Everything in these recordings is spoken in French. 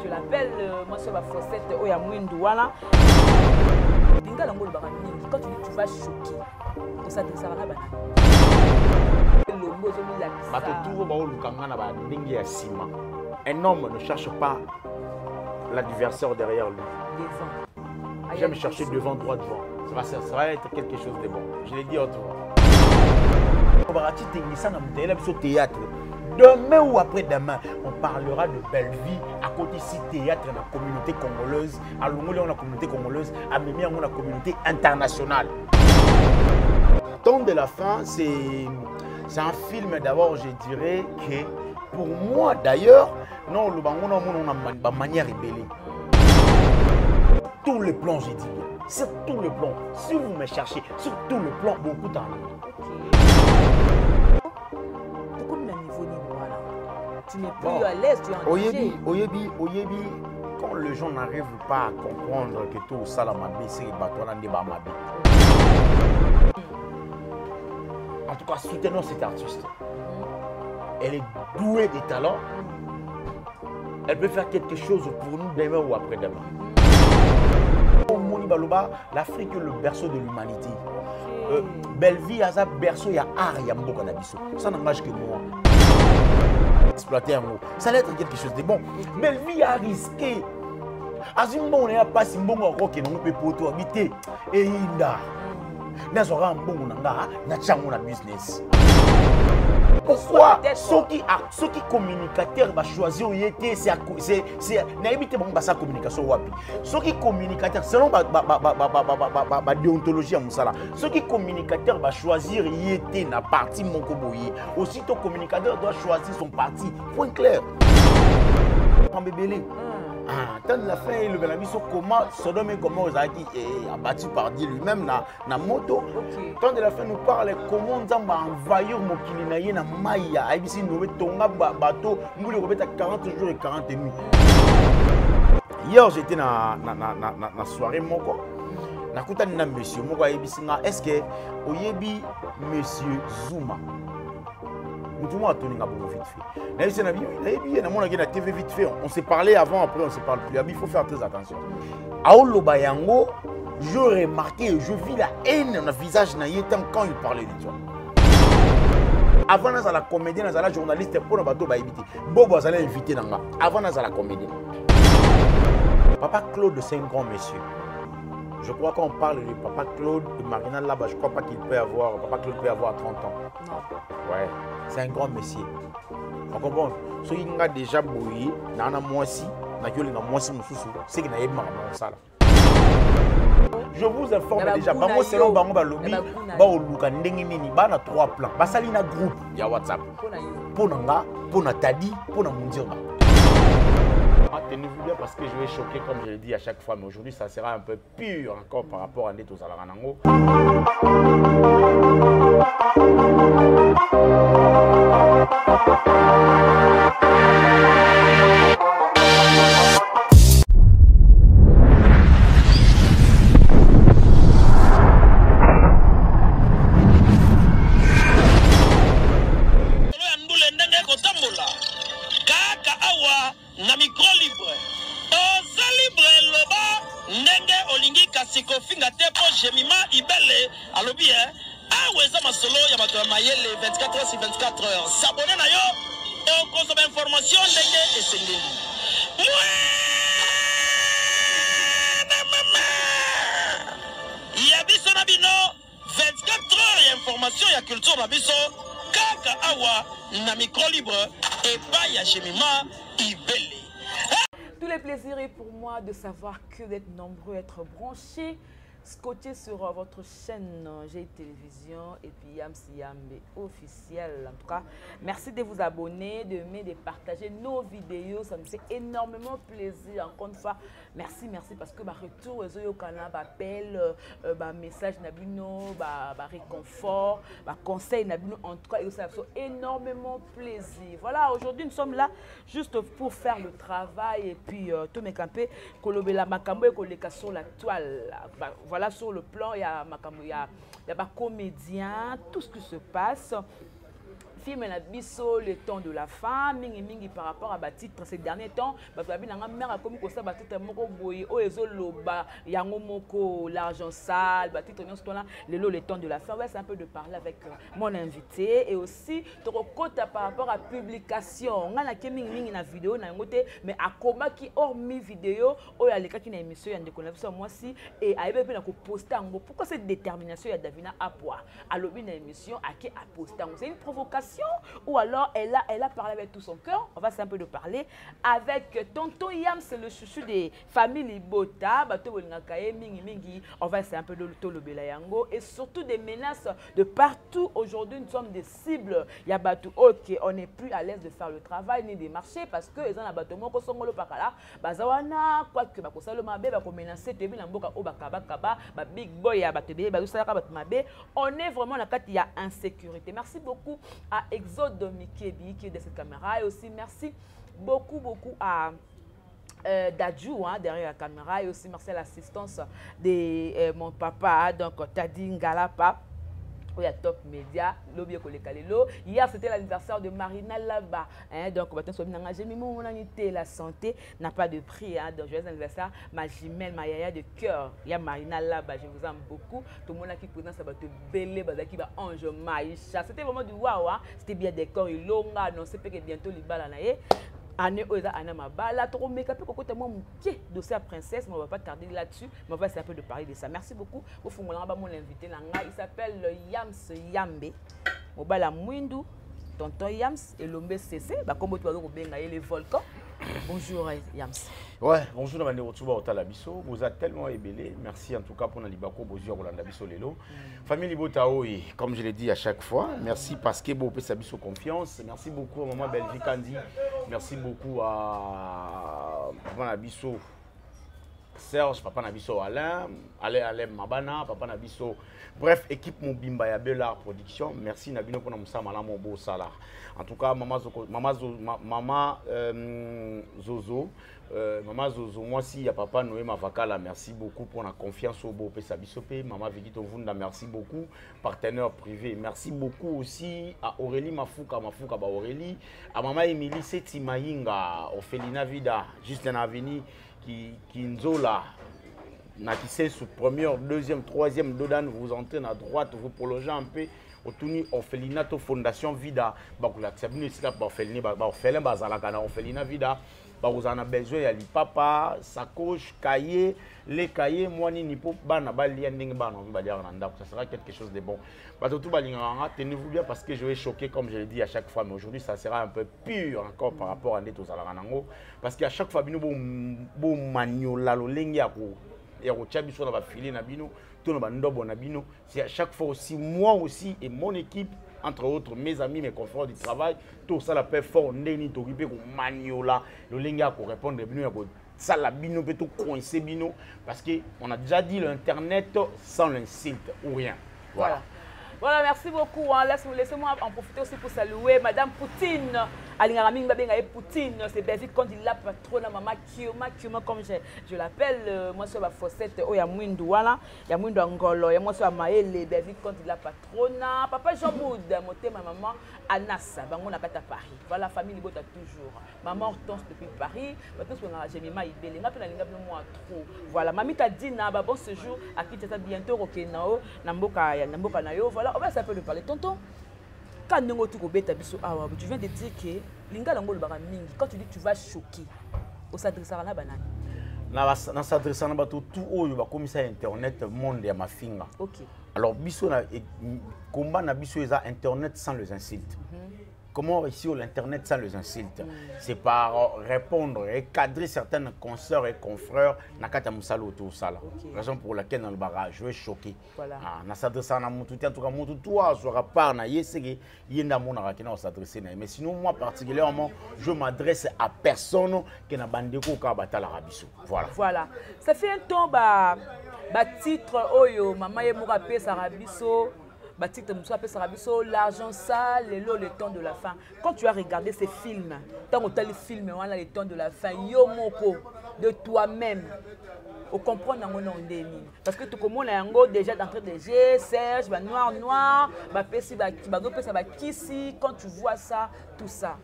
je l'appelle, moi sur la fossette, oh ya Mwindouana. Quand tu vas choquer, ça te sert à la banane. Un homme ne cherche pas l'adversaire derrière lui. J'aime chercher devant, droit devant. Ça va être quelque chose de bon. Je l'ai dit autrement. Théâtre. Demain ou après-demain, on parlera de belle vie à côté ici théâtre dans la communauté congolaise, à Longolé dans la communauté congolaise, à Mémia dans la communauté internationale. Temps de la fin, c'est un film d'abord, je dirais que pour moi d'ailleurs, non, le bango on a une manière rébellée. Tous les plans, j'ai dit bien. Sur tous les plans. Si vous me cherchez, sur tous les plans, beaucoup de temps. Tu n'es plus à l'aise, tu es en danger. Oyebi, quand les gens n'arrivent pas à comprendre que tout ça, la mabé, c'est le bateau, là, n'est pas mabé. En tout cas, soutenons cette artiste. Elle est douée de talent. Elle peut faire quelque chose pour nous demain ou après-demain. L'Afrique est le berceau de l'humanité. Belleville a un berceau, il y a art, il y a beaucoup d'habits. Ça n'engage que moi. Exploiter un mot. Ça allait être quelque chose de bon. Belleville a risqué. Azimbo, on n'a pas si bon rock et non peut pour habiter. Et Inda. Nous aurons un bon business. Pourquoi ceux qui communicateurs va choisir c'est n'habite pas sa communication wapi. Ceux qui communicateurs selon la déontologie à Moussala. Ceux qui communicateurs va choisir yété na parti Monkoboye. Aussitôt communicateur doit choisir son parti. Point clair. En bébélé. Tant de la fin, le Benabiso, comment Sodome et Gomorrhe est abattu par Dieu lui-même na moto. Tant de la fin, nous parle comment nous avons envahi Mokilinaye na Maya. Aïbisi nous tonga bateau, nous le remettons à 40 jours et 40 nuits. Hier, j'étais na soirée moko. Nakuta na monsieur moko aïbisi nga. Est-ce que oyebi monsieur Zuma? Nous avons tenu vite fait. On s'est parlé avant, après on ne se parle plus. Il faut faire très attention. Aolo Bayango, je remarquais, je vis la haine dans le visage quand il parlait de toi. Avant dans la comédie, dans la journaliste, pour le bateau, Bobo a invité dans la. Avant dans la comédie. Papa Claude, c'est un grand monsieur. Je crois qu'on parle de Papa Claude de Marina là-bas. Je ne crois pas qu'il peut avoir. Papa Claude peut avoir 30 ans. Non. Ouais. C'est un grand monsieur. On comprend. Ceux qui ont déjà bouillé, dans la moitié, c'est qu'il y a eu ça. Je vous informe déjà. Bango selon Bango Balobi, Bao Luka Ndengini, Bana 3 plans. Basalina groupe, il y a WhatsApp. Pour Nanga, pour Natadi, pour Namundirba. Tenez-vous bien parce que je vais choquer comme je l'ai dit à chaque fois, mais aujourd'hui ça sera un peu pur encore par rapport à Neto Zalaranango. S'abonner à yo, on consomme information et c'est il y a biso na bino 24 heures d'information et culture na biso kaka awa na micro libre et pas ya Jemima Ibele. Tous les plaisirs et pour moi de savoir que d'être nombreux, être branchés, scotché sur votre chaîne G Télévision et puis Yamsi Yambe officiel. En tout cas, merci de vous abonner, d'aimer, de partager nos vidéos. Ça me fait énormément plaisir. Encore une fois, merci parce que ma retour aux canal, appel, message nabino, réconfort, conseil nabino. En tout cas, ça me fait énormément plaisir. Voilà, aujourd'hui nous sommes là juste pour faire le travail et puis tout mes campés, kolobela makambo et koleka sur la toile. Voilà, sur le plan, il y a des comédiens, tout ce qui se passe. film na biso le temps de la femme mingi par rapport à ba titre ces derniers temps ba to abina mère comme ko ça ba titre moko boye o ezoloba yango moko l'argent sale ba titre nyonso là le temps de la femme. Ouais, c'est un peu de parler avec mon invité et aussi to kota par rapport à publication ngana ke mingi na vidéo na ngote mais akoma ki hormis vidéo o ya leka ki na émission ya ndeko na biso moi si et ayebe pe na ko poster ngo. Pourquoi cette détermination ya Davina Apwa à l'objet d'une émission à qui a posté? C'est une provocation ou alors elle a parlé avec tout son cœur? On va un peu de parler avec tonton Yams, c'est le chouchou des familles Libota, on va essayer un peu de le Belayango et surtout des menaces de partout. Aujourd'hui, nous sommes des cibles. Il y a Batou, ok, on n'est plus à l'aise de faire le travail ni des marchés parce que ils ont un bateau moko songolo pakala, bazawana quoi que bakosalo mabe bako menacer tebi na mboka o bakaba ba big boy ya batebe ba usala ka batmabe. On est vraiment la carte, il y a insécurité. Merci beaucoup à Exode Mikebi qui est de cette caméra et aussi merci beaucoup à Dadjou derrière la caméra et aussi merci à l'assistance de mon papa, donc Tadi Ngalapa. Il y a Top Média, hier c'était l'anniversaire de Marina Laba. Donc, la santé n'a pas de prix. Donc, joyeux anniversaire, ma jumelle, ma yaya de cœur. Il y a Marina Laba, je vous aime beaucoup. Tout le monde qui connaît ça va te bêler, qui va ange maïcha. C'était vraiment du waouh. C'était bien décor, il longa, non, c'est que bientôt les balles. Année Oza Anna Mabala, trop make up, côté moi mon dossier à princesse, mais on va pas tarder là-dessus, mais on va essayer un peu de parler de ça. Merci beaucoup. Au fond, mon invité, il s'appelle Yams Yambe. Mobala Mwindu, tonton Yams et l'ombe CC, comme tu vas les volcans. Bonjour Yams. Ouais, bonjour Namane Rotuba Otalabiso. Vous êtes tellement ébélé. Merci en tout cas pour Nalibako Bozio Rolanda Biso Lelo. Famille Libotao, comme je l'ai dit à chaque fois, merci parce que vous avez sa confiance. Merci beaucoup à maman Belgique Candy. Merci beaucoup à Papa Nabiso Serge, Papa Nabiso Alain, Alain Mabana, Papa Nabiso. Bref, équipe Mobimba ya Bella Production. Merci Nabino pour nous savoir mon beau salaire. En tout cas, maman Zozo, maman Zozo, moi aussi, il y a Papa Noé Mavakala, merci beaucoup pour la confiance au beau Pesabisopé. Maman Vigito Vunda, merci beaucoup. Partenaire privé, merci beaucoup aussi à Aurélie Mafuka Aurélie, à Maman Émilie Seti Mahinga, Ophelina Vida, Justin Aveni, qui Nzola. Nakissé sous première, deuxième, troisième, Dodan, vous entrez à droite, vous prolongez un peu. Otuni Ophelina to Fondation Vida, bakula tsabini sika ba Ophelina ba Ophelin bazalaka na Ophelina Vida, ba vous en a besoin ya lipapa, sacoche, cahier, les cahiers moi ni po bana ba lien ndenge bana ba dire na ndako, ça sera quelque chose de bon. Ba tout ba linganga, tenez-vous bien parce que je vais choquer comme je le dis à chaque fois, mais aujourd'hui ça sera un peu pur encore par rapport à ndeto zalaka nango parce qu'à chaque fois bino bo maniola lo lengi ako ya ko chabiso na ba filer na bino. C'est à chaque fois aussi, moi aussi et mon équipe, entre autres mes amis, mes confrères du travail, tout ça la paix fort, Ndeni, Toripe, Maniola, le Lenga pour répondre, ça la bino, peut tout coincer bino, parce qu'on a déjà dit l'internet sans l'insulte ou rien. Voilà. Voilà, merci beaucoup. Laissez-moi en profiter aussi pour saluer Madame Poutine. Alingaraming Babenga Poutine, c'est Belgique quand il l'a patronne à Maman Kioma, comme je l'appelle. Moi, sur la fossette, il y a Mwindu, voilà. Il y a Mwindu Angolo, il y a moi sur la Maëlle, Belgique quand il l'a patronne. Papa Jean-Moud, moté ma maman Anas, Bangon à Paris. Voilà, la famille Libota toujours. Maman Hortense depuis Paris. Maintenant, j'ai mis ma ibélé. N'a pas moi trop. Voilà, Mamie t'a dit, bon séjour, à qui tu es bientôt au Kenao, Namboka Nayo. Voilà, on va s'appeler de parler. Tonton. Quand tu viens de dire que quand tu dis que tu vas choquer, on s'adresse à la banane. On s'adresse à la banane, tout le comme ça Internet, monde et ma finger. Ok. Alors, combat na biso Internet sans les insultes. Comment réussir l'Internet sans les insultes? C'est par répondre et cadrer certaines consoeurs et confrères Nakata Moussalo tout ça. Raison pour laquelle dans le barrage, je vais choquer. Voilà. Na s'adresse à mon tout en tout cas mon tout toi sera part na yesege yenda mon rakena s'adresser mais sinon moi particulièrement je m'adresse à personne qui n'a bandeko ka batala rabiso. Voilà. Voilà. Ça fait un temps ba titre oyo mama ye moka pe sa rabiso. l'argent sale, le temps de la fin. Quand tu as regardé ces films, tant que les films, on a le temps de la fin, yomoko, de toi-même, on comprend parce que tout le monde est déjà d'entrée de jeu, Serge, noir, quand tu vois ça, tout ça.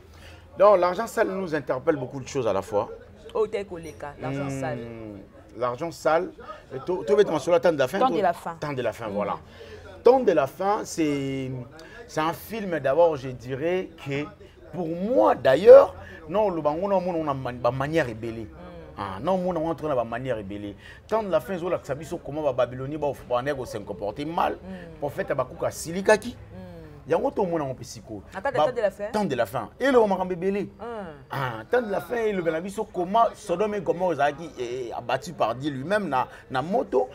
Donc l'argent sale nous interpelle beaucoup de choses à la fois. L'argent sale. L'argent sale, tout bêtement sur la temps de la fin. Temps de la fin. Temps de la fin, voilà. Temps de la fin, c'est un film d'abord, je dirais que pour moi d'ailleurs, non, on a une manière ébellée. Non, on a une manière ébellée. Temps de la fin, comment les Babyloniens vont se comporter mal pour faire un silikaki. Il y a un autre monde en psycho. Temps de la fin. Temps de la fin. Et le moment bébélé. Temps de la fin, et le Benabiso, comment Sodome et Gomorrhe abattu par Dieu lui-même na moto.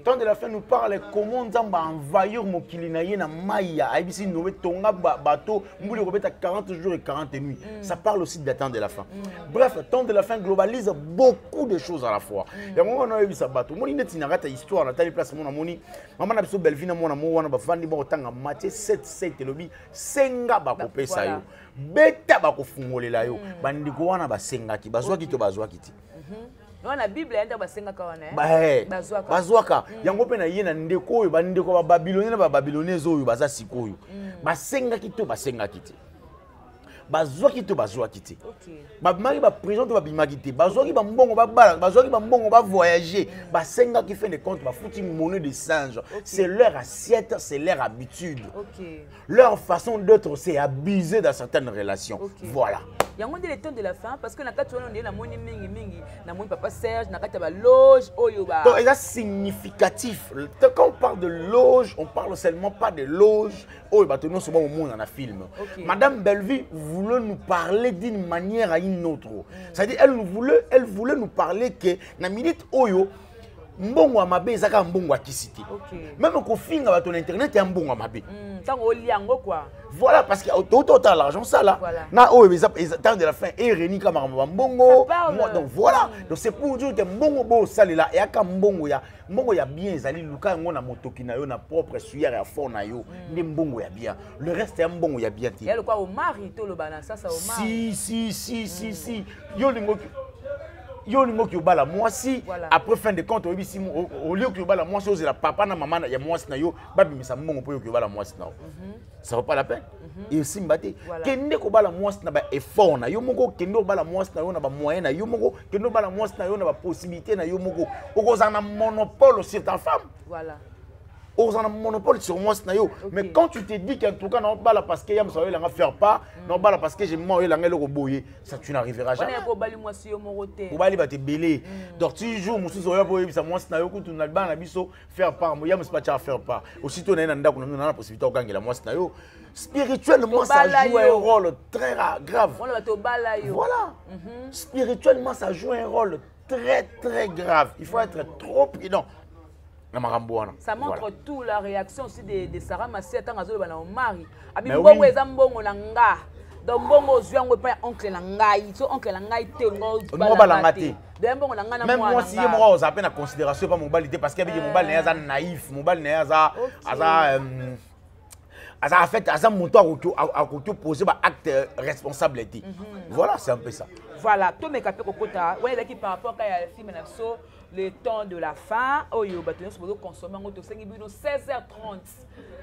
Temps de la fin nous parle comment Nzamba envahir Mokilinaye na Maya. Aibisi Noé Tonga bateau, Mbouli Robert à 40 jours et 40 nuits. Ça parle aussi de temps de la fin. Bref, temps de la fin globalise beaucoup de choses à la fois. Il y a un moment où on a eu ça bateau. Mon inet n'arrête histoire, Nathalie Place, mon amoni. Maman n'a pas Belvina, mon amour, on a bafandi, bon, tant à Mathieu 7. Telobi senga bakopesa yo beta bakofungolela yo bandiko wana basengaki bazwaki to bazwaki ti na Bible yanda basengaka wana bazwaka yango pe na ye na ndeko oyo bandeko ba Babylonien na ba Babylonese oyo baza sikoyo basengaki to basengaki ti bazwaki to bazwaki ti babimaki ba prison to babimaki ti bazwaki ba mbongo babala bazwaki ba mbongo ba voyager basengaki fin de compte ba fouti monnaie de singe c'est leur assiette c'est leur habitude leur façon d'être c'est abuser dans certaines relations voilà. Il y a le temps de la fin parce que na kati on na moni mingi na moni papa Serge na kati ba loge oyoba. Donc c'est significatif. Quand on parle de loge, on parle seulement pas de loge oyoba to non souvent au monde dans un film. Madame Belleville voulait nous parler d'une manière à une autre. C'est-à-dire elle voulait nous parler que na minute oyo mbongo wa mabe ezaka mbongo wa kisiti. Même ko finga ba ton internet ya mbongo wa mabe. Tango liango quoi. Voilà parce que autant l'argent ça là. Na oh temps de la fin et Réni kama mbongo. Donc voilà. Donc c'est pour dire que mbongo bo sali là et aka mbongo ya bien ezali luka ngo na motoki na yo na propre suyer ya fond na yo. Ndi mbongo ya bien. Le reste ya mbongo ya bien ti. Et le quoi au mari to le bana ça au mari. Si. Yo lingo ki obala mwasi après fin de compte obisi au lieu ki obala mwasi ozela papa na maman ya mwasi na yo babimisa mbongo po yo ki obala mwasi na yo ça vaut pas la peine et simbate kende ko bala mwasi na ba effort na yo moko kende obala mwasi na yo na ba moyen na yo moko kende obala mwasi na yo na ba possibilité na yo moko okozana monopole sur ta femme voilà. On a un monopole sur moi, mais quand tu te dis qu'en tout cas, non, parce que j'aime ça, il va faire pas, non, parce que j'aime moi, il va le ça tu n'arriveras jamais. On va te belé. Donc, tu joues, moi, ça moi, c'est tu n'as pas faire part, moi, j'aime pas faire part. Aussitôt, on a la possibilité de gagner la moi, spirituellement, ça joue un rôle très grave. Voilà. Spirituellement, ça joue un rôle très grave. Il faut être trop prudent. Ça montre tout la réaction aussi de Sarah Massia tant que na mari. Abi mbongo eza mbongo na nga. Donc mbongo zwango pa oncle na ngai. So oncle na ngai te ngo balangate. De mbongo na nga na moi. Même moi si moi on s'appelle en considération pas mobalité parce qu'il y a mobile na naïf, mobile na en fait asa monto a poser ba acte responsabilité. Voilà, c'est un peu ça. Voilà, tout mes capé kokota. Ouais, là qui par rapport à film na so le temps de la fin, oyo bato nyonso bozo consommer ngo to sengi bino 16h30.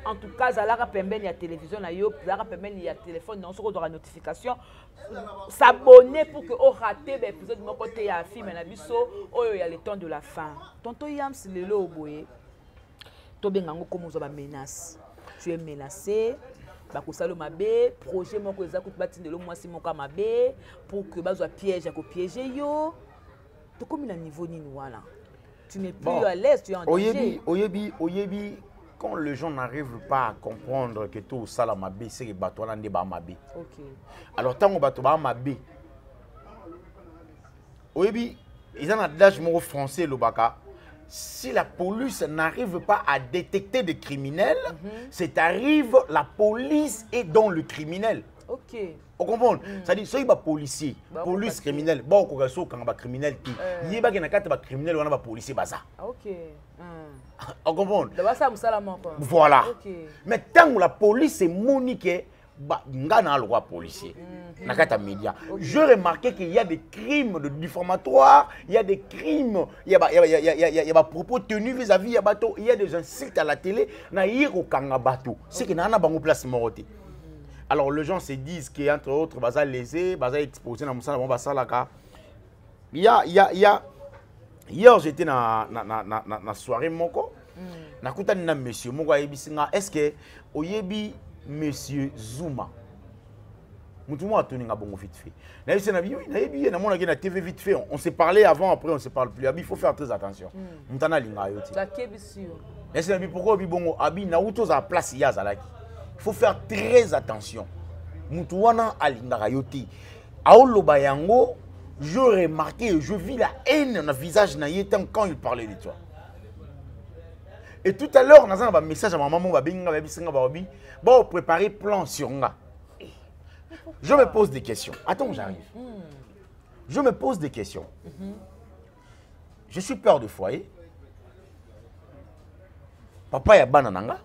En tout cas, zalaka pembeni ya télévision na yo, zalaka pembeni ya téléphone na soko de notification. S'abonner pour que o rater l'épisode de mon côté ya film na biso, oyo ya le temps de la fin. Tonto Yams lelo boye. To benga ngo komo zo ba menace. Tu es menacé. Bakosalo mabe, projet moko eza kuti batindelo mwasi moko mabe pour que bazwa piège ko piéger yo. Tu comme un niveau nini wala. Tu n'es plus à l'aise, tu es en danger. Oyebi, quand les gens n'arrivent pas à comprendre que tout ça la mabe, c'est que bato na ndeba mabe. OK. Alors tant que bato ba mabe. Oyebi, ils ont un adage mot français le baka. Si la police n'arrive pas à détecter des criminels, c'est arrive la police est dans le criminel. Ok. On comprend? C'est-à-dire, si les policiers, police criminelle, bon, quand on a criminel, il y a des criminels, on a des policiers, bah ça. Ok. On comprend? D'abord, ça, voilà. Mais tant que la police est monique, ngana le roi policier. Nakata média. Je remarquais qu'il y a des crimes de diffamatoire, il y a des crimes, il y a des propos tenus vis-à-vis il y a des insultes à la télé, na yiro kangabato. C'est que nana bango place moroté. Alors les gens se disent qu'entre autres, baza lésé, baza exposé dans Moussa, baza là. Hier j'étais dans la soirée moko. Nakuta na monsieur moko ayebisinga, est-ce que oyebi monsieur Zuma? Moutoumou a tenu un bon vite fait. Na TV vite fait. On s'est parlé avant, après on se parle plus. Il faut faire très attention. Moutana linga yoti. Pourquoi bongo abi na uto za place ya zalaki. Il faut faire très attention. Moutouana alinga yoti. Aoloba yango, je remarquais, je vis la haine dans le visage na yetem quand il parlait de toi. Et tout à l'heure, on a un message à ma maman, bon, préparer plan sur nga. Je me pose des questions. Attends, j'arrive. Je me pose des questions. Je suis père de foyer. Papa ya banananga.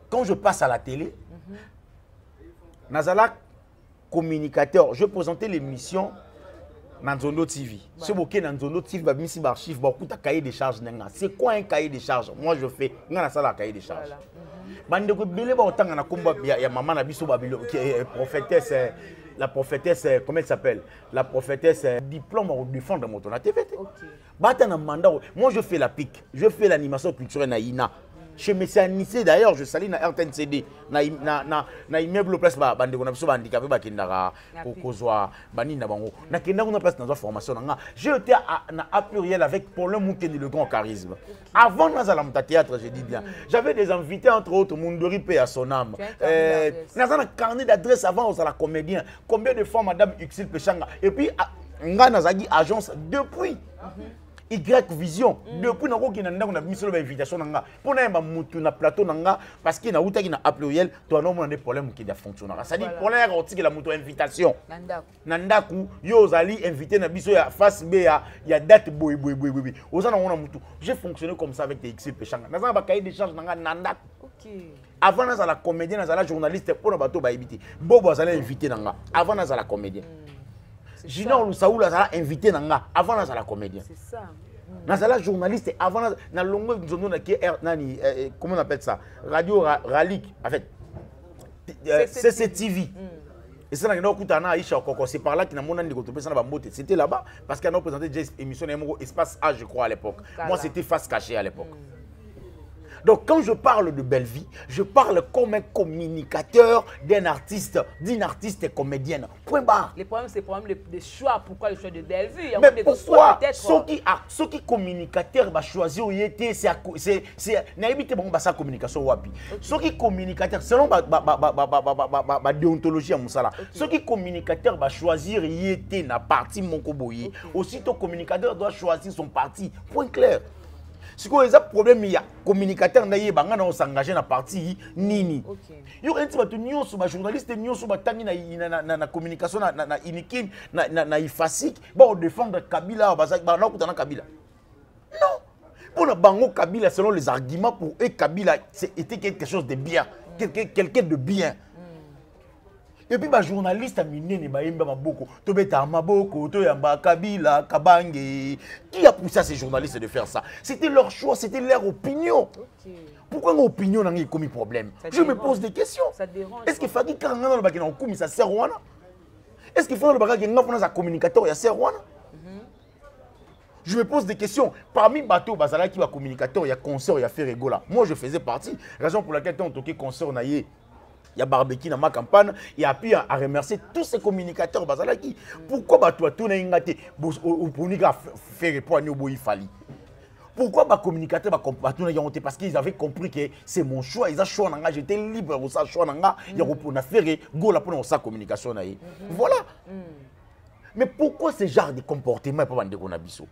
Quand je passe à la télé, Nazala communicateur, je présentais l'émission Nanzono TV. Ce bouquet Nanzono TV, cahier de charges. C'est quoi un cahier de charges? Moi je fais un cahier de charges. La prophétesse, comment elle s'appelle? La prophétesse diplôme au défendre mon la TV. Moi je fais la PIC, je fais l'animation culturelle Naïna. Chez Messia Nissé d'ailleurs, je salue na RTNCD, na immeuble place bande on a besoin handicapé ba kindara kokozwa bani na bango. Na kenda on a place dans la formation nga. J'ai été à pluriel avec Paulin Moukeni le grand charisme. Avant dans la théâtre, je dis bien. J'avais des invités entre autres Mundori paix à son âme. Dans un carnet d'adresse avant aux la comédien. Combien de fois madame Uxil Pechanga et puis nga nazagi agence depuis Y Vision. Depuis que on a mis sur l'invitation, pour un plateau, parce qu'il y a un pluriel, tu as des problèmes qui fonctionnent. C'est-à-dire, pour la invitation, Nandaku, Yozali, invité na biso ya face B, il y a date boy. J'ai fonctionné comme ça avec des XP Pechanga. Dans un cahier de charges, Nandaku. Avant, dans la comédienne, dans la journaliste, pour le bateau, Bobo a invité avant, dans la comédienne. Gina Olusaoul a invité Nanga avant la comédien. C'est ça. Nazala journaliste avant na longo comment on appelle ça? Radio Ralik en fait. CCTV. Et ça c'est par là qu'il a mon c'était là-bas parce qu'on a présenté déjà émission Espace A je crois à l'époque. Moi c'était Face Cachée à l'époque. Donc quand je parle de Bellevie, je parle comme un communicateur d'un artiste, d'une artiste et comédienne. Point barre. Le problème c'est le problème des choix. Pourquoi le choix de Bellevie? Mais pourquoi ceux qui communicateurs va choisir c'est n'habitez bon ça communication wapi. Ceux qui communicateurs selon ma déontologie à Moussala. Ceux qui communicateurs va choisir yété na parti Monkoboye. Aussitôt communicateur doit choisir son parti. Point clair. Si vous avez un problème, il y a un communicateur qui s'engagé dans la partie Nini. Il y a un journaliste qui dans la communication, dans la IFASIC, pour défendre Kabila. Non. Pour le Bango Kabila, selon les arguments, pour eux, Kabila était quelque chose de bien. Quelqu'un de bien. Et puis, les journalistes beaucoup. Qui a poussé à ces journalistes de faire ça? C'était leur choix, c'était leur opinion. Pourquoi une opinion n'a pas commis problème? Je me pose des questions. Est-ce qu'il faut que ça sert à Est-ce qu'il faut que un communicateur sert à Je me pose des questions. Parmi les bateaux, il y a communicateur, il y a concert, il y a fait rigola. Moi, je faisais partie. Raison pour laquelle on a toqué concert, il y a barbecue dans ma campagne, il y a puis à remercier tous ces communicateurs. Pourquoi toi, tu n'as pas fait pour il fallait? Pourquoi les communicateurs parce qu'ils avaient compris que c'est mon choix, ils ont choix, j'étais libre de ça, choix, il y a fait go pour sa communication. Voilà. Mais pourquoi ce genre de comportement est pas bandé qu'on a biso?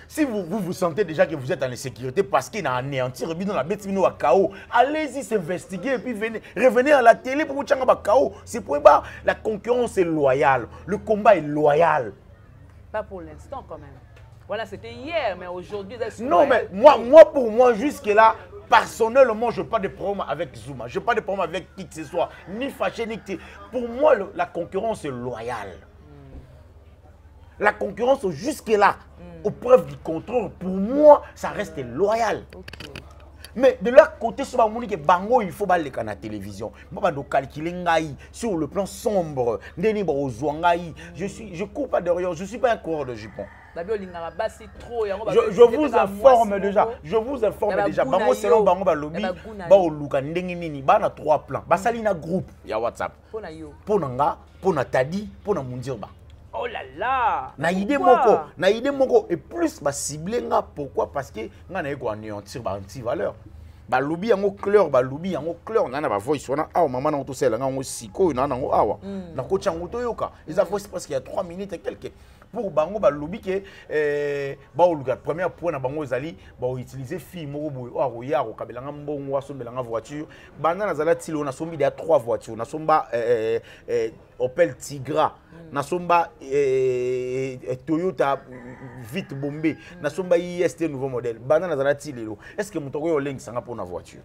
Si vous sentez déjà que vous êtes en insécurité parce qu'il a anéanti, dans la bête, à chaos, allez-y s'investiguer et puis revenez à la télé pour vous faire un chaos. C'est pour ça la concurrence est loyale, le combat est loyal. Pas pour l'instant quand même. Voilà, c'était hier, mais aujourd'hui... Non, mais moi, pour moi, jusque-là, personnellement, je n'ai pas de problème avec Zuma. Je n'ai pas de problème avec qui que ce soit, ni fâché, ni... Pour moi, la concurrence est loyale. La concurrence, jusque-là, aux preuves du contrôle, pour moi, ça reste loyal. Okay. Mais de leur côté, sur la bango, il faut aller à la télévision. Moi, je calculer sur le plan sombre. Je ne cours pas derrière, je ne suis pas un coureur de jupons. Je vous informe déjà. Je vous informe déjà. Bango, selon Bango, Balobi, Baoluka, Ndenginini, Bana 3 plans. Basalina groupe, il y a WhatsApp. Pour Nanga, pour Natadi, pour Namundirba. Oh là là! Na idée moko et plus ba cibler nga pourquoi parce que nga na eko anéantir ba anti-valeur. Ba lobi yango clair nga na ba voice wana awa maman na to sela nga ngo siko na ngo awa. Na ko chango to yoka. Ils a voice parce qu'il y a 3 minutes et quelques. Pour bango ba lobi ke ba oluka première point na bango ezali ba utiliser fille moko boy o aroya ko kabelanga mbongo wa sombelanga voiture. Banda na zala tilo na sombi de 3 voitures na somba Opel Tigra, Nasomba Toyota Vite Bombé, Nasomba IST nouveau modèle. Banana Zalati Lelo. Est-ce que mon togo leng sanga pour na voiture?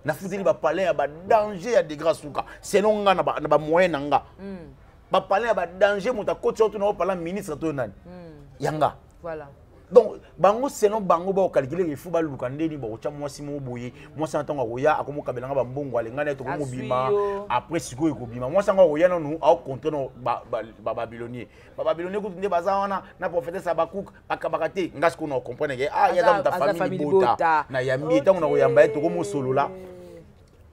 Na fouteli ba parler à ba danger à des gras souka. Sinon nga na ba moyen nanga. Ba parler à ba danger mon ta côté surtout na parler ministre to nani. Yanga. Voilà. Donc, bango selon bango ba calculer il faut ba lukande ni ba ocha mwasi mo boye mwasi antanga roya akomo kabelanga ba mbongo alengana to ko bima après siko ko bima mwasi anga roya no au contre no ba babylonier ko tunde bazawana na prophète Sabakuk bakabakate ngasko ko no comprendre que ya dans ta famille bota na yambi tango na royamba to ko mo solo la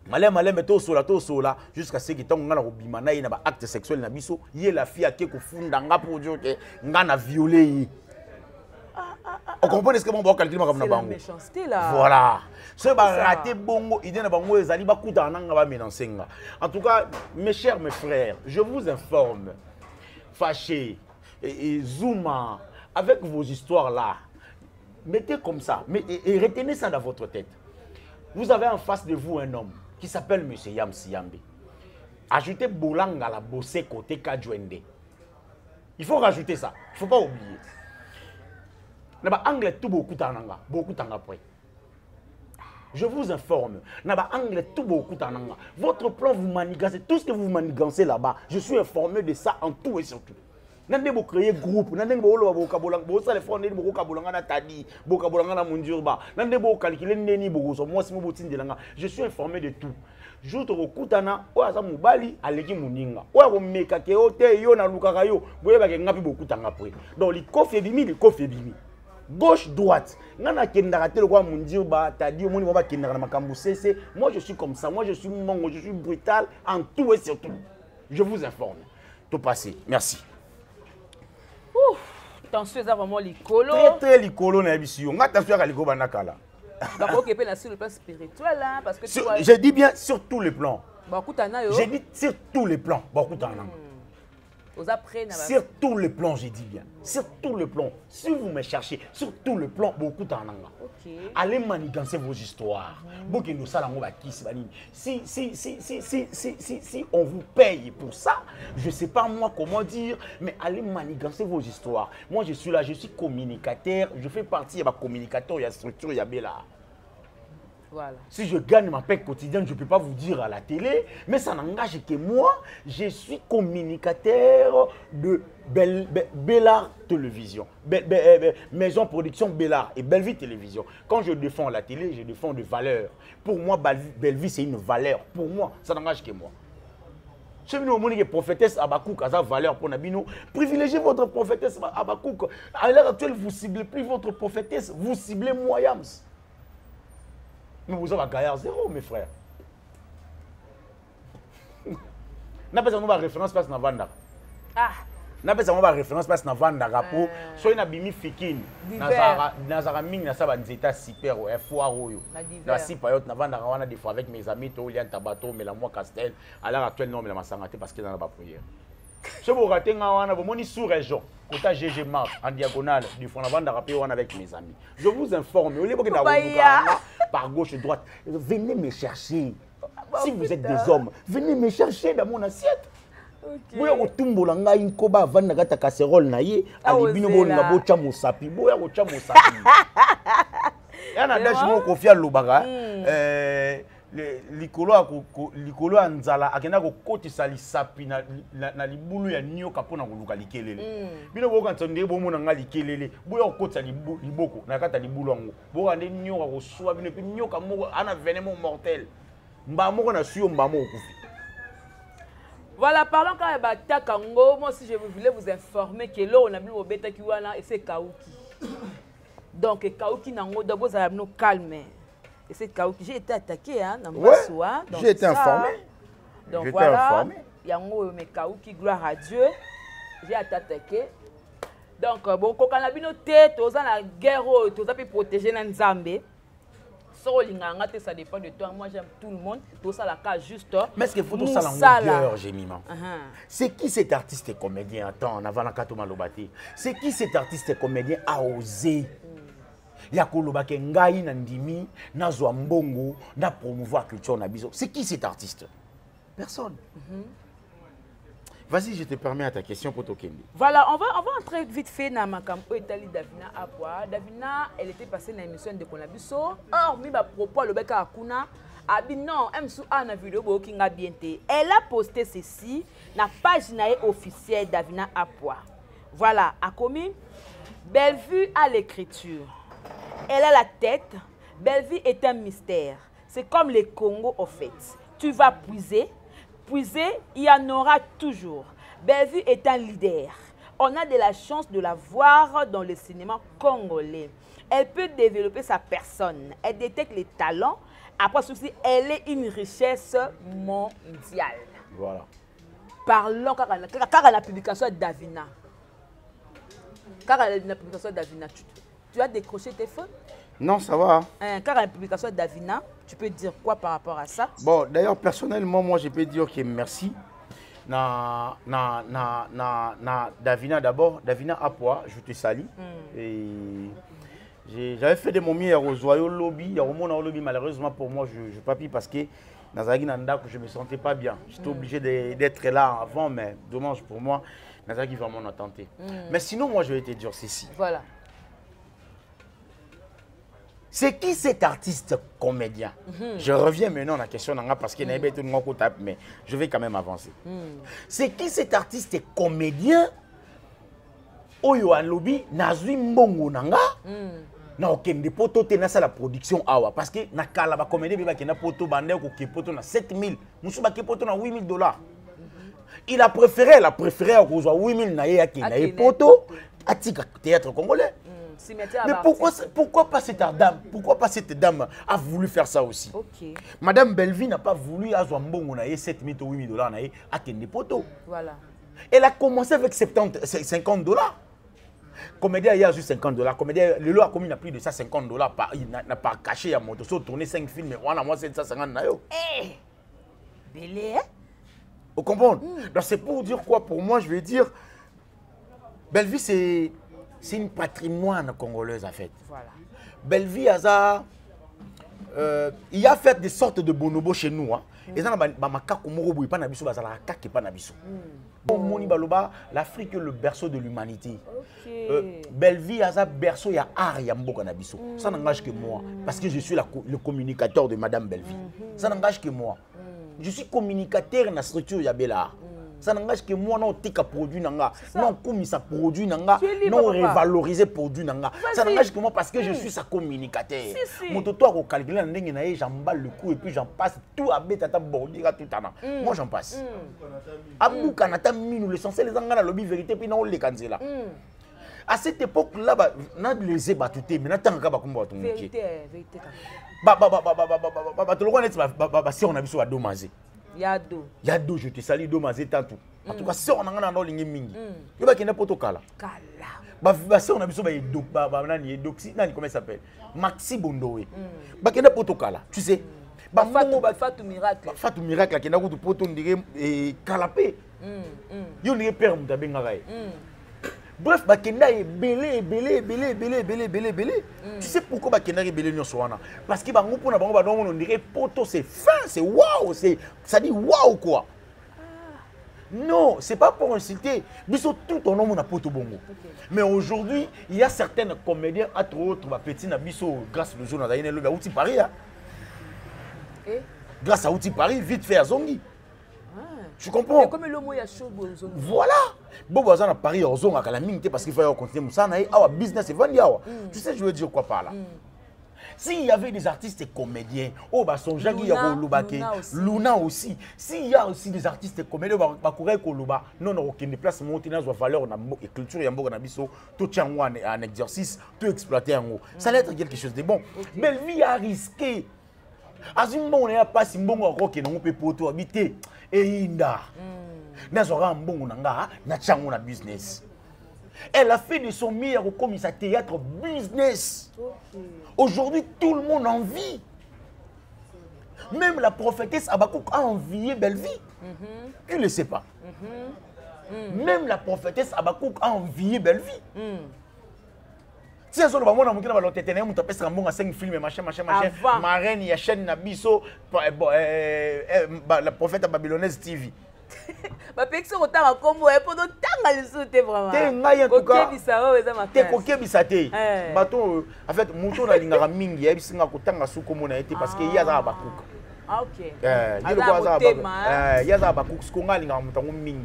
malé to sola jusqu'à ce que tango ngana ko bima na ina ba acte sexuel na biso ye la fille ake ko funda nga pour dire que ngana violer. On comprend ce que mon bon calcul comme na bango. Méchanceté là. Voilà. Ce ba raté bongo idée na bango ezali ba kuta nanga ba menansenga. En tout cas, mes chers mes frères, je vous informe. Fâché et Zuma avec vos histoires là. Mettez comme ça, et retenez ça dans votre tête. Vous avez en face de vous un homme qui s'appelle monsieur Yamsi Yambe. Ajoutez Bolanga la bossé côté Kadjwende. Il faut rajouter ça. Il ne faut pas oublier. Naba anglais tout beaucoup tananga après. Je vous informe, naba anglais tout beaucoup tananga. Votre plan vous manigancez, tout ce que vous manigancez là-bas, je suis informé de ça en tout et surtout. Nande bo créer groupe, nande bo lo bo kabolanga, bo ça les fondé bo kabolanga na tadi, bo kabolanga na munjurba. Nande bo calculer neni bo so moi simo botindelanga. Je suis informé de tout. Jour to kutana o aza mubali aleki muninga. O ya ko meka ke ote yo na lukaka yo, boye ba ke ngapi bo kutanga après. Donc li kofi bimi. Gauche, droite. Nana kendara telo kwa mundio ba tadi omoni ba kendara na makambu cc. Moi je suis comme ça, moi je suis mongo, je suis brutal en tout et surtout. Je vous informe. Tout passé. Merci. Ouf, attention ça vraiment likolo. Très likolo na bisio. Attention à likolo banakala. Bah OK, pe na sur le plan spirituel là parce que je dis bien sur tous les plans. Ba kutana yo. J'ai dit sur tous les plans. Ba kutana. Sur tous les plans, j'ai dit bien. Sur tous les plans. Si vous me cherchez, sur tous les plans, beaucoup d'en allez manigancer vos histoires. Si on vous paye pour ça, je ne sais pas moi comment dire, mais allez manigancer vos histoires. Moi, je suis là, je suis communicateur. Je fais partie de ma communicateur, il y a structure, il y a Bella. Voilà. Si je gagne ma paix quotidienne, je ne peux pas vous dire à la télé, mais ça n'engage que moi. Je suis communicateur de Bellard Télévision, Maison Production Bellard et Bellevue Télévision. Quand je défends la télé, je défends des valeurs. Pour moi, Bellevue, c'est une valeur. Pour moi, ça n'engage que moi. Je suis venu au prophétesse Abakouk à sa valeur pour Nabino. Privilégiez votre prophétesse Abakouk. À l'heure actuelle, vous ne ciblez plus votre prophétesse, vous ciblez moi, Yams. Mais vous avez gagné à zéro, mes frères. N'a pas besoin de référence parce que na vanda. Ah. N'a pas besoin de référence parce que na vanda rapport. Soit na bimi fikin. Na zara ming na sa banzeta super ou foire oyo. Na si période na vanda wana des fois avec mes amis to lien tabato mais la moi Castel à l'heure actuelle non mais la masangate parce que dans la prière. Si vous ratez vous sous-région, côté GG Map, en diagonale, du fond avant d'arraper avec mes amis. Je vous informe, au lieu de par gauche et droite, venez me chercher. Si vous êtes des hommes, venez me chercher dans mon assiette. Boya ko tumbola nga inkoba vanda kata casserole na ye alibino bolinga bocha mosapi boya ko cha mosapi yana dash mo kofia lobaka likolo ya nzala akenda ko kotisa lisapi na libulu ya nyoka pona koluka likelele bino boka ntsonde bomona nga likelele boya ko kotisa liboko na kata libulu yango boka nde nyoka ko swa bino pe nyoka moko ana venin mortel mba moko na suyo mba moko kufi. Voilà, parlons quand même de Takango. Moi aussi, je voulais vous informer que là, on a mis au bêta qui et c'est Kaouki. Donc, Kaouki Nango, d'abord, ça va nous calmer. Et c'est Kaouki. J'ai été attaqué, hein, dans ouais, soir. J'ai été informé. Donc, voilà. Yango, mais Kaouki, gloire à Dieu. J'ai été attaqué. Donc, bon, quand on a vu nos têtes, on a la guerre, on a pu protéger les Nzambé. Ça dépend de toi. Moi, j'aime tout le monde. Tout ça, la case juste. Mais est-ce qu'il faut tout ça dans le cœur, Gémima? C'est qui cet artiste et comédien? Attends, avant la Katoma Lobati. C'est qui cet artiste et comédien a osé? Yako Lobake Ngai Nandimi, Nazwa Mbongo, na promouvoir culture Nabiso. C'est qui cet artiste? Personne. Vas-y, je te permets à ta question pour Tokendi. Voilà, on va entrer vite fait dans ma campagne Italie Davina Apwa. Davina, elle était passée dans l'émission de Konabiso. Or, mi ba propos le beka akuna. Abi non, MSU a na vidéo bo kinga bienté. Elle a posté ceci na page officielle Davina Apwa. Voilà, a commis Bellevue à l'écriture. Elle a la tête. Bellevue est un mystère. C'est comme les Congo au fait. Tu vas puiser, il y en aura toujours. Bellevue est un leader. On a de la chance de la voir dans le cinéma congolais. Elle peut développer sa personne. Elle détecte les talents. Après ceci, elle est une richesse mondiale. Voilà. Parlons car la publication de Davina. Car la publication de Davina, tu as décroché tes phones? Non, ça va. Car la publication de Davina, tu peux dire quoi par rapport à ça? Bon, d'ailleurs, personnellement, moi, je peux dire que merci. Davina d'abord. Davina Apwa, je te salue. J'avais fait de mon mieux au Zoyo Lobby. Malheureusement, pour moi, je ne pas pu parce que dans Zagui Nanda, je ne me sentais pas bien. J'étais obligé d'être là avant, mais dommage pour moi. Nazaki vraiment a tenté. Mais sinon, moi, je vais te dire ceci. Voilà. C'est qui cet artiste comédien? Je reviens maintenant à la question parce qu'il y a tout le monde qui tape, mais je vais quand même avancer. C'est qui cet artiste comédien? Oyo alobi nazwi mbongo nanga. Na okende poto te na la production awa parce que na kala ba comédie ba kena poto bande ko ke poto na 7000, musu ba ke poto na $8000. Il a préféré à kozwa 8000 na ye akena e poto atika théâtre congolais. Mais pourquoi pas cette dame? Pourquoi pas cette dame a voulu faire ça aussi? Madame Bellevue n'a pas voulu avoir $7 000 ou $8 à Kende Poto. Voilà. Elle a commencé avec $50. Comédien il y a juste $50. Comédien le lot a commis plus de ça $50. Il n'a pas caché à moto. So tourné 5 films mais on a moins 750 nayo. Eh. Belé. Vous comprenez? Donc c'est pour dire quoi? Pour moi je vais dire Bellevue c'est une patrimoine congolaise en fait. Voilà. Bellevue il a fait des sortes de bonobos chez nous. L'Afrique est le berceau de l'humanité. Bellevue a berceau, il y a art, il y a mboka na biso. Ça n'engage que moi. Parce que je suis le communicateur de Madame Bellevue. Ça n'engage que moi. Je suis communicateur dans la structure Yabela. Ça n'engage que moi, non, tika produit nanga, non, comme ça produit nanga, non, revaloriser produit nanga. Ça n'engage que moi parce que je suis sa communicateur. Mon toto a calculé un dingue naïe, j'emballe le coup et puis j'en passe tout à bête à ta bordure tout à l'heure. Moi j'en passe. Abou Kanata minou l'essentiel les angana lobby vérité puis non les canzela. À cette époque-là, on a les ébattutés, mais on a combat tout le monde. Vérité. Si on a vu ça à Domazé. Yado, je te salue, Domazé, tantou. En tout cas, si on a un ligne mingi, il va y avoir un protocole. Si on a vu ça, comment il s'appelle? Maxi Bondoé. Il va y avoir un protocole. Tu sais, Fatou Miracle. Fatou Miracle, qui a un poteau, on dirait, Calapé. Yo n'est père Moutabengaraï. Bref, Bakenda est belé. Tu sais pourquoi Bakenda est belé Nyoswana? Parce que on dirait poto, c'est fin, c'est waouh, ça dit waouh quoi. Non, c'est pas pour insulter. Biso tout ton nom on a poto bongo. Mais aujourd'hui, il y a certaines comédiens entre autres, petit na biso grâce au jour na d'ailleurs le outil Paris. Grâce à outil Paris, vite fait à Zongi. Tu comprends? Mais comme l'homme est chaud, voilà. Bobo Azan a Paris aux zones à la mine parce qu'il faut continuer ça na business et vendre. Tu sais je veux dire quoi par là? S'il y avait des artistes et comédiens, oh bah son Jagui Lubake, Luna aussi. S'il y a aussi des artistes et comédiens, bah courir Koluba, non aucun déplacement monté dans valeur et culture et en biso, tout tient un exercice, tout exploiter en haut. Ça allait être quelque chose de bon. Mais lui a risqué. Azimbo n'est pas si bon encore que non peut pour toi habiter et inda. N'azora bon nanga na chango na business. Elle a fait de son meilleur comme sa théâtre business. Aujourd'hui tout le monde en vit. Même la prophétesse Abakouk a envié Belleville. Tu ne le sais pas. Même la prophétesse Abakouk a envié Belleville. Si on a un film, on a 5 films, machin. Marraine, il y a chaîne Nabiso, la prophète babylonaise TV. Ma personne autant en combo et pendant tant à le sauter vraiment. T'es en tout cas. T'es coquet bisate. Bateau, en fait, mouton na lingara mingi, il y a kotanga sous comme on a été parce qu'il y a ça à Bakouk. Ah ok. Il y a ça à Bakouk, ce qu'on a lingara mouton mingi.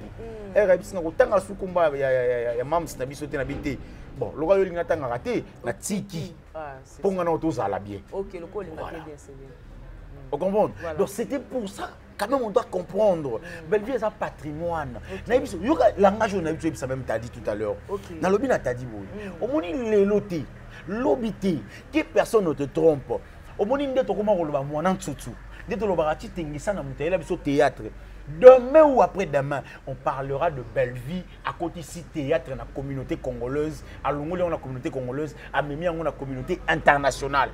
Il y a kotanga sous comme il y a mams na bisoté na bité. Bon, le roi il n'a pas raté, la tiki. Pour qu'on ait tous à la bien. Ok, le col il m'a bien, c'est bien. Vous comprenez? Donc c'était pour ça. Quand même, on doit comprendre. Belleville est un patrimoine. Le langage, on a vu, ça même t'a dit tout à l'heure. Dans le bien, t'a dit, au moins, les lotés, l'obité, que personne ne te trompe. Au moins, il y a des gens qui ont des théâtre. Demain ou après-demain, on parlera de Belleville à côté ici théâtre dans la communauté congolaise, à Longolé on la communauté congolaise, à Mémia on la communauté internationale.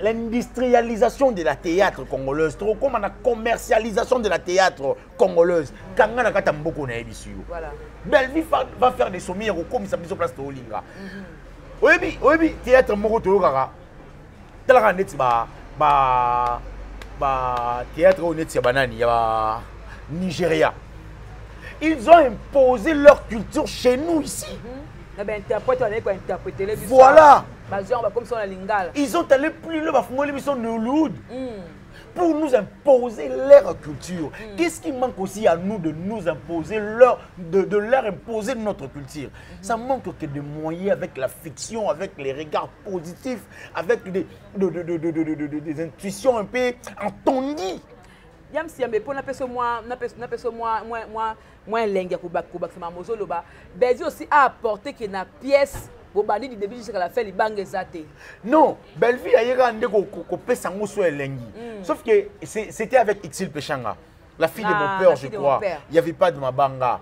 L'industrialisation de la théâtre congolaise, la commercialisation de la théâtre congolaise. Belleville va faire des sommiers comme ça mise en place de Olinga. Oui, théâtre Moroto Gara. Théâtre honnête banani Nigeria. Ils ont imposé leur culture chez nous ici. Voilà. Ils ont allé plus loin pour nous imposer leur culture. Qu'est-ce qui manque aussi à nous de nous imposer de leur imposer notre culture? Ça manque que de moyens avec la fiction, avec les regards positifs, avec des intuitions un peu entendues. Yamsi yambe pour na personne moi lenga kubak c'est ma mozolo ba Belleville aussi a apporté que na pièce bobani du début jusqu'à la fin les banques zate. Non, Belleville a yérande ko pesa ngoso elengi. Sauf que c'était avec Ixil Pechanga. La fille de mon père, je crois. Il n'y avait pas de Mabanga.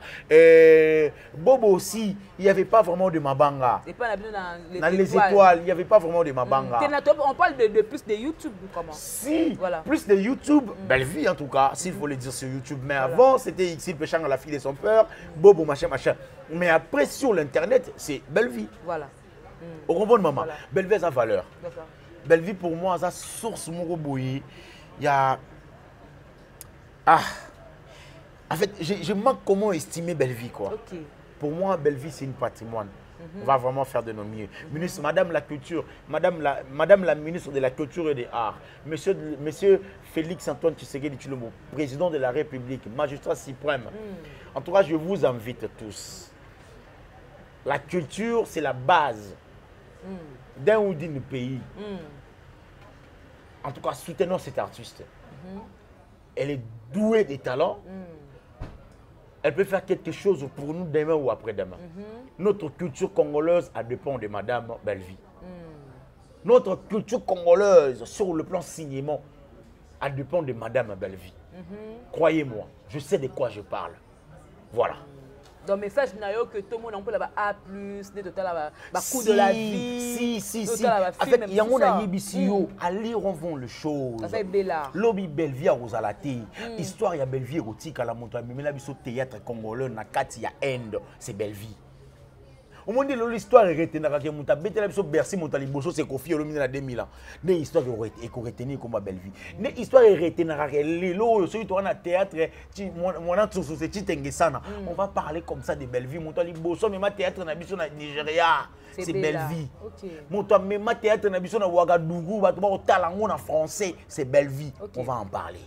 Bobo aussi, il n'y avait pas vraiment de Mabanga. Et pas dans les étoiles, il n'y avait pas vraiment de Mabanga. On parle de plus de YouTube, comment? Si, voilà. Plus de YouTube, Belleville en tout cas, s'il faut le dire sur YouTube. Mais avant, c'était Ixil Pechanga, la fille de son père, Bobo, machin. Mais après, sur l'Internet, c'est Belleville. Voilà. Au comprend, maman. Voilà. Belleville a sa valeur. Belleville, pour moi, sa source Moroboui, il y a... Ah, en fait, je manque comment estimer Belleville, quoi. Pour moi, Belleville, c'est une patrimoine. On va vraiment faire de nos mieux. Ministre, Madame la Culture, Madame la Ministre de la Culture et des Arts, Monsieur Félix Antoine Tshisekedi Tshilombo, Président de la République, Magistrat suprême. En tout cas, je vous invite tous. La culture, c'est la base d'un ou d'un pays. En tout cas, soutenons cet artiste. Elle est douée des talents. Elle peut faire quelque chose pour nous demain ou après-demain. Notre culture congolaise dépend de Madame Belleville. Notre culture congolaise, sur le plan signement, dépend de Madame Belleville. Croyez-moi, je sais de quoi je parle. Voilà. Dans le message, que tout le monde peut avoir A+, des total coût de la vie. Si. En fait, il y a un IBCO. À lire, on vend les choses. Ça fait Bella. Lobby Belleville aux Alati. Histoire, il y a Belleville érotique à la montagne. Mais là, il y a théâtre congolais, il y a Inde. C'est Belleville. Au moins, l'histoire est retenue. Bercy, Montaliboso, c'est Kofi, au milieu de 2000 ans. L'histoire est retenue comme Belleville. L'histoire est retenue. On va parler comme ça de Belleville. Montaliboso, même théâtre na biso na Nigeria. C'est Belleville. Même théâtre na biso na Ouagadougou, en français, c'est Belleville. On va en parler.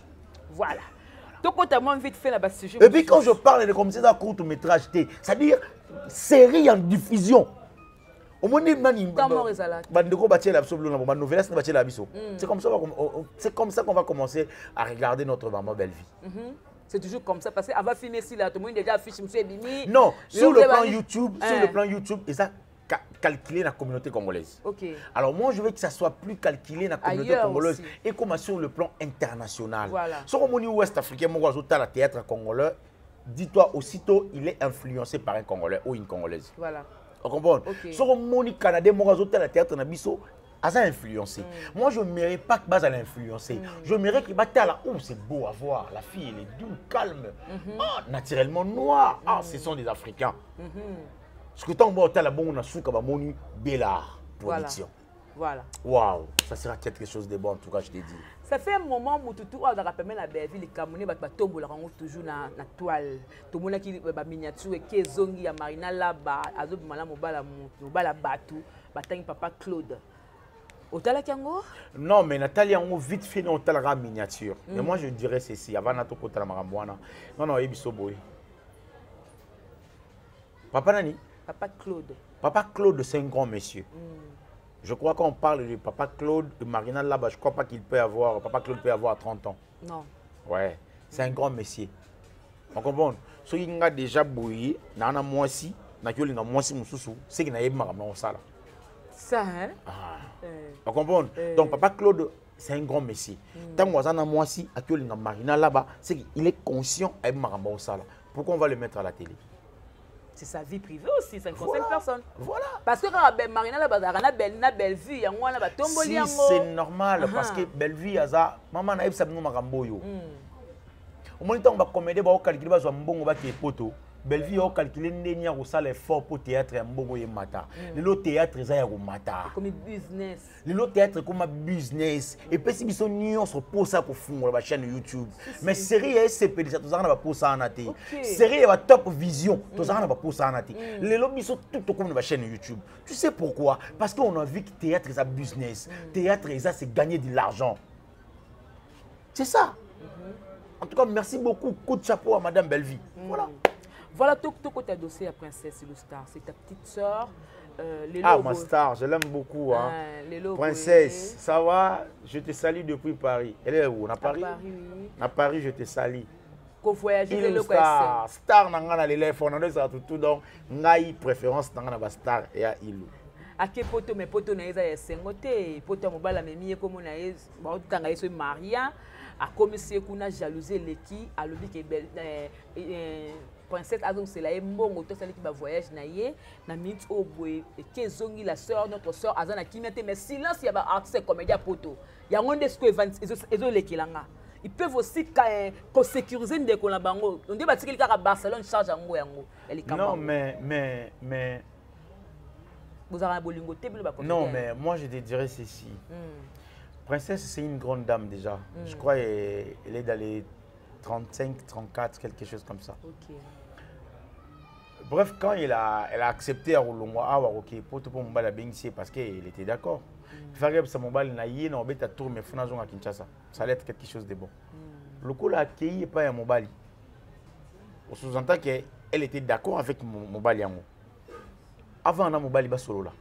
Voilà. Donc, on vite fait la sujet. Et puis, quand je parle de comme c'est un court-métrage, c'est-à-dire série en diffusion. Au moins, c'est comme ça qu'on va commencer à regarder notre maman Belleville. C'est toujours comme ça parce qu'avant de filmer si là, tout le monde déjà affiche M. Bini. Non, sur le plan YouTube, et ça calculé dans la communauté congolaise. Alors moi, je veux que ça soit plus calculé dans la communauté congolaise aussi. Et comme sur le plan international. Voilà. Si on est ouest africain, moi, je le théâtre congolais, dis-toi aussitôt, il est influencé par un Congolais ou une Congolaise. Voilà. Vous comprenez? Si on est Canadien, moi, je le théâtre nabiso, a influencé. Moi, je ne mérite pas que Baz a influencé. Je mérite que Batala, oh, c'est beau à voir. La fille, elle est douce, calme. Naturellement noire. Ce sont des Africains. Ce que tant que la bonne souka ba moni Bella production. Voilà. Waouh, ça sera quelque chose de bon en tout cas, je t'ai dit. Ça fait un moment où tout on a rappelé la Belleville, les Camerounais ba tombo la toujours na toile. Tout le monde qui ba miniature et zongi ya Marina là-bas, azo mala mobala batu, batangi papa Claude. Otala Kiango? Non, mais Nathalie on vite fait dans la miniature. Mais moi je dirais ceci avant na to kotala marambwana. Non, ebiso boy. Papa nani? Papa Claude. Papa Claude, c'est un grand monsieur. Je crois qu'on parle de Papa Claude, de Marina là-bas, je ne crois pas qu'il peut avoir, Papa Claude peut avoir 30 ans. Non. Ouais, c'est un grand monsieur. On comprend? Ce qui a déjà bouillé, dans la moitié, c'est qu'il n'a pas de ça. Ça, hein? On comprend? Donc Papa Claude, c'est un grand monsieur. Tant qu'on a moitié, dans Marina là-bas, c'est qu'il est conscient de ça. Pourquoi on va le mettre à la télé? C'est sa vie privée aussi, ça ne concerne personne. Voilà. Parce que quand Marina la Belleville, il y a si c'est normal, parce que Belleville, maman n'a pas de maman. Au moins, on va commander, on va calculer, on va poto. Belleville a calculé l'effort pour théâtre et mata. Le théâtre est mata. Comme business. Le théâtre comme business. Et puis si nous sommes pour ça pour faire la chaîne YouTube. Mais série SCP, ça nous a pour ça en athée. Série top vision, nous avons pour ça en athée. Les lobbies sont tout comme la chaîne YouTube. Tu sais pourquoi? Parce qu'on a vu que théâtre est un business. Théâtre c'est gagner de l'argent. C'est ça. En tout cas, merci beaucoup. Coup de chapeau à Madame Belleville. Voilà. Voilà tout côté dossier à Princesse Star. C'est ta petite soeur. Ma star, je l'aime beaucoup. Hein. Princesse, ça va? Je te salue depuis Paris. Elle est où? À Paris? À Paris, je te salue. Qu'on voyage star. Star, n'a l'éléphone, on a tout donc, n'a préférence dans la star et à Ilou. À quel poto mes potos n'a pas sengoté, poto mobile mais comme on a eu, bon, tant que Maria, a commissaire qu'on a jalousé l'équipe, à l'objet que Princesse Azong c'est là et bon auto celle qui va voyage naie na minute au boy et kezongi la sœur notre sœur Azana qui mettait mais silence il y a ba artiste comédien poto il y a monde ce que ils les kilanga ils peuvent aussi pour sécuriser des colabango on dit bati quelqu'un à Barcelone charge yango yango non mais vous avez un bolingo non mais moi je te dirais ceci. Princesse c'est une grande dame déjà. Je crois elle est dans les 35, 34, quelque chose comme ça. Ok. Bref, quand elle a accepté à Rolonga, ok, pour moi la bénéficier parce qu'elle était d'accord. Il fallait que ça m'emballe na yé na obeta tour mais fonazon à Kinshasa. Ça allait être quelque chose de bon. Le coup l'a accueilli pas un mobali. On sous-entend qu'elle était d'accord avec mobali yango. Avant na mobali ba solo là.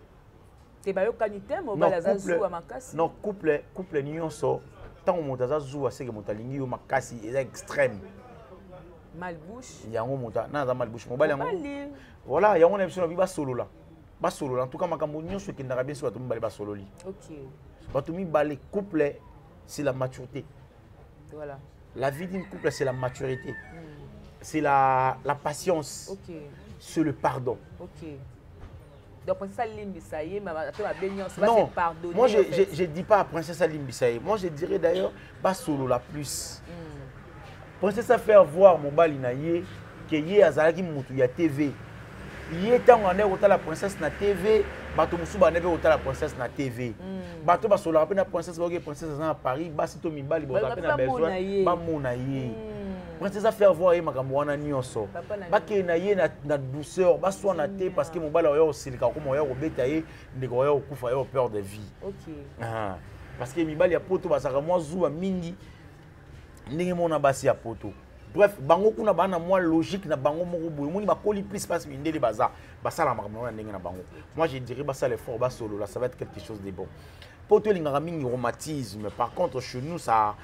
C'est pas yo kanité mobali azazou à makasi. Non, couple nyonso tant que monta azazou c'est que monta lingi yo makasi est extrême. Malbouche. Yango monta na za malbouche mobali yango. Voilà, yango na biso na ba solo là. Ba solo là en tout cas makambo nyonso ki ndaka bien so bato mibale ba solo li. OK. Bato mibale couple c'est la maturité. Voilà. La vie d'une couple c'est la maturité. C'est la patience. OK. c'est le pardon. Ok. Donc, Princesse Aline Bissaye, non, moi je ne dis pas à Princesse Aline Bissaye. Moi je dirais d'ailleurs, pas solo la plus. Princesse a fait voir mon balinaye que yé azalaki mutu ya TV. Yé tant on est autant la princesse na TV, bato musu ba nebe autant la princesse na TV. Bato ba solo rapena princesse ba princesse à Paris, ba sito mibali ba rapena besoin ba mona yé. Princesse a fait voir yé makambo wana nyonso. Ba ke na yé na douceur, ba so na té parce que mon bala yo silika ko mo yo obeta yé ndeko yo kufa yo peur de vie. OK. Ah, parce que mibali ya poto ba saka mo zuwa mingi. Ndenge mona basi ya poto. Bref, bango kuna bana moi logique na bango moko boye. Moni ba koli plus passe mindeli baza. Basala makambo na ndenge na bango. Moi je dirais basa l'effort ba solo là, ça va être quelque chose de bon. Poto lingara mingi romantisme. Par contre chez nous ça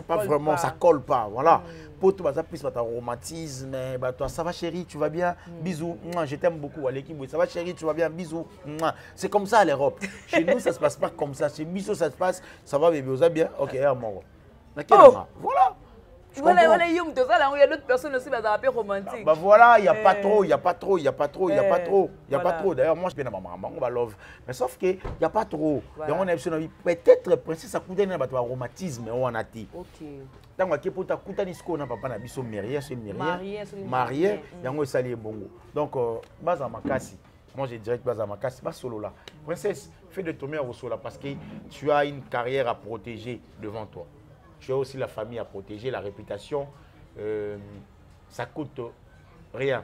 pas vraiment, ça colle pas. Voilà. Poto baza plus ba ta romantisme, ba toi ça va chérie, tu vas bien? Bisous. Moi je t'aime beaucoup à l'équipe. Ça va chérie, tu vas bien? Bisous. C'est comme ça à l'Europe. Chez nous ça se passe pas comme ça. Chez Biso ça se passe, ça va bébé, vous allez bien? OK, mort. Voilà. Voilà, il y a d'autres personnes aussi qui sont romantiques. Bah voilà, il n'y a pas trop, il n'y a pas trop, il n'y a pas trop, il n'y a pas trop, il n'y a pas trop. D'ailleurs, moi je suis bien à maman, on va love. Mais sauf qu'il n'y a pas trop. Donc on a peut-être princesse à couper un romantisme, on a dit. Ok. Tant que tu as couper un discours, on n'a pas un biso marié, c'est marié, il y a un salier bongo. Donc, base à ma casse. Moi, je dirais que base à ma casse, pas solo là. Princesse, fais de ton meilleur au solo parce que tu as une carrière à protéger devant toi. Tu as aussi la famille à protéger, la réputation. Ça coûte rien,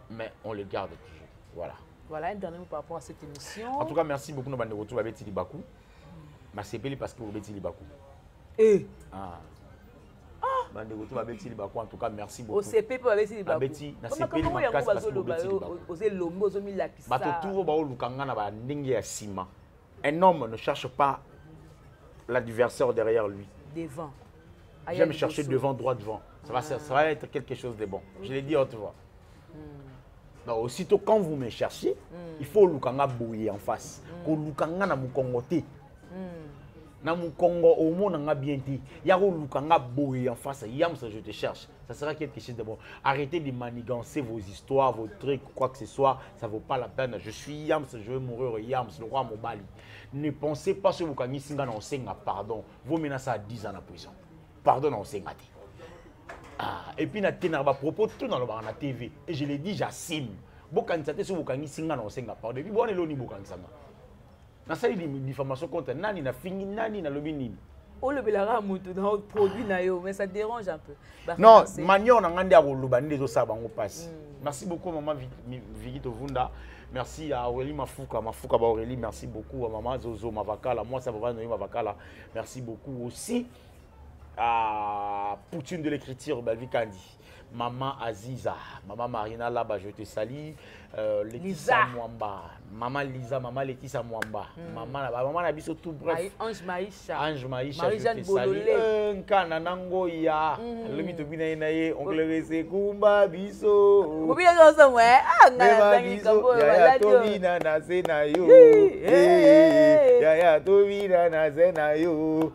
mais on le garde toujours. Voilà. Voilà, un dernier mot par rapport à cette émission. En tout cas, merci beaucoup, nous avons retrouvé Betty Libakou. Merci parce que vous Betty Libakou. Eh. Betty Libakou. En tout cas, merci beaucoup. Au CP pour Betty Libakou. Betty, na CP parce que un homme ne cherche pas l'adversaire derrière lui. Devant. J'aime chercher devant, droit devant. Ça va être quelque chose de bon. Je l'ai dit haute voix. Donc, aussitôt quand vous me cherchez, il faut lukanga bouiller en face. Ko lukanga na mukongote. Na mukongo au monde nga bien dit. Yaro lukanga bouiller en face. Yam ça je te cherche. Ça sera quelque chose de bon. Arrêtez de manigancer vos histoires, vos trucs, quoi que ce soit. Ça vaut pas la peine. Je suis Yams, je veux mourir Yams, le roi Mobali. Ne pensez pas que vous avez un pardon. Vous menez ça à 10 ans en prison. Pardon, on s'est maté. Et puis, on a propos tout dans la TV. Et je l'ai dit, j'assume. Si vous avez un pardon, et puis, vous avez un ça, il diffamation contre Nani, na fini Nani, na lobby. Oh, le belara moutou dans le produit, mais ça dérange un peu. Non, manion, on a un passe. Merci beaucoup, maman Vigito Vunda. Merci à Aurélie Mafouka Aurélie, merci beaucoup à maman Zozo Mavakala, moi ça va Noé Mavakala. Merci beaucoup aussi à Poutine de l'écriture, Belvi Kandi, maman Aziza, maman Marina là-bas, je te salue, Laetitia Mwamba, maman Lisa, maman Laetitia Mwamba, maman Nabiso tout bref. Ange Maïcha, je te salue. Nkana Nangoya, le mito bina inaye, oncle Rese Kumba Biso. Vous bien ensemble, ouais. Yaya Tobina na Senayo. Yaya Tobina na Senayo.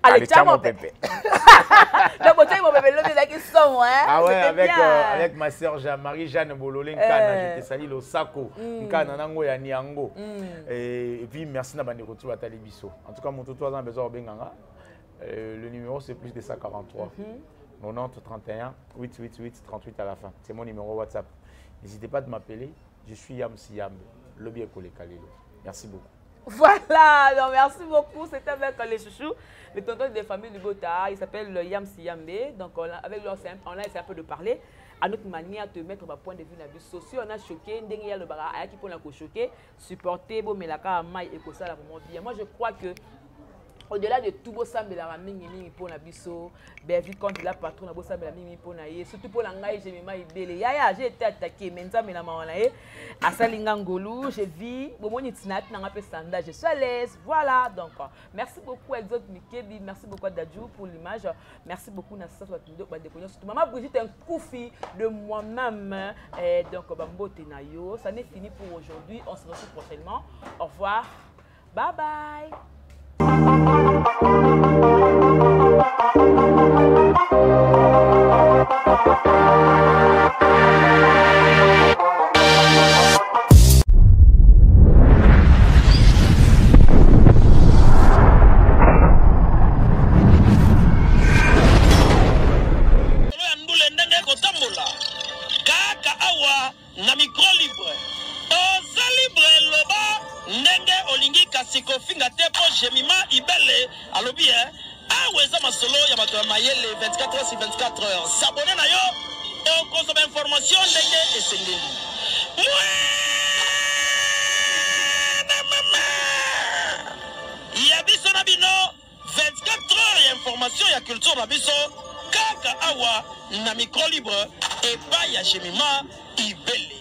Allez, ciao mon pépé. Donc, tu mon bébé, le qui sont, hein. Ah ouais, avec ma soeur Marie-Jeanne Bololé, je te salue le Sako, Nkana Nangoya Niango. Et puis, merci na bande retour à Talibiso. En tout cas, mon toto a besoin de Benganga. Le numéro, c'est plus de 143. 90 31 888 38 à la fin. C'est mon numéro WhatsApp. N'hésitez pas de m'appeler. Je suis Yam Siyambe, le bien collé Kalelo. Merci beaucoup. Voilà, donc merci beaucoup. C'était avec les chouchous, le tonton des familles du Bota. Il s'appelle Yam Siyambe. Donc, avec lui, on a essayé un peu de parler à notre manière de mettre un point de vue dans les sociaux. On a choqué, il y a le bara qui peut nous choquer, supporter, bon, mais la caméra et ça, là, vraiment bien. Moi, je crois que au-delà de tout beau sambe la mingi pour la biso, ben vite quand il a patron la beau sambe la mingi pour naie, surtout pour l'angaï j'ai mis ibele. Yaya j'ai été attaqué, mais ça mais la maman à Salingangolu, je vis, bon mon itinat n'a pas sanda, je suis à l'aise, voilà donc merci beaucoup Exode Mikebi, merci beaucoup à Dadjou pour l'image, merci beaucoup Nassa soit vidéo ba déconner surtout maman Brigitte un koufi de moi-même donc bambo tenayo, ça n'est fini pour aujourd'hui, on se retrouve prochainement, au revoir, bye bye. Thank you. ibele alobi aweza masolo ya bato ya mayele 24 heures sur 24 heures s'abonner na yo et on consomme information ndenge esengeli ya biso na bino 24 heures ya information ya culture na biso kaka awa na micro libre epai ya Jemima Ibele.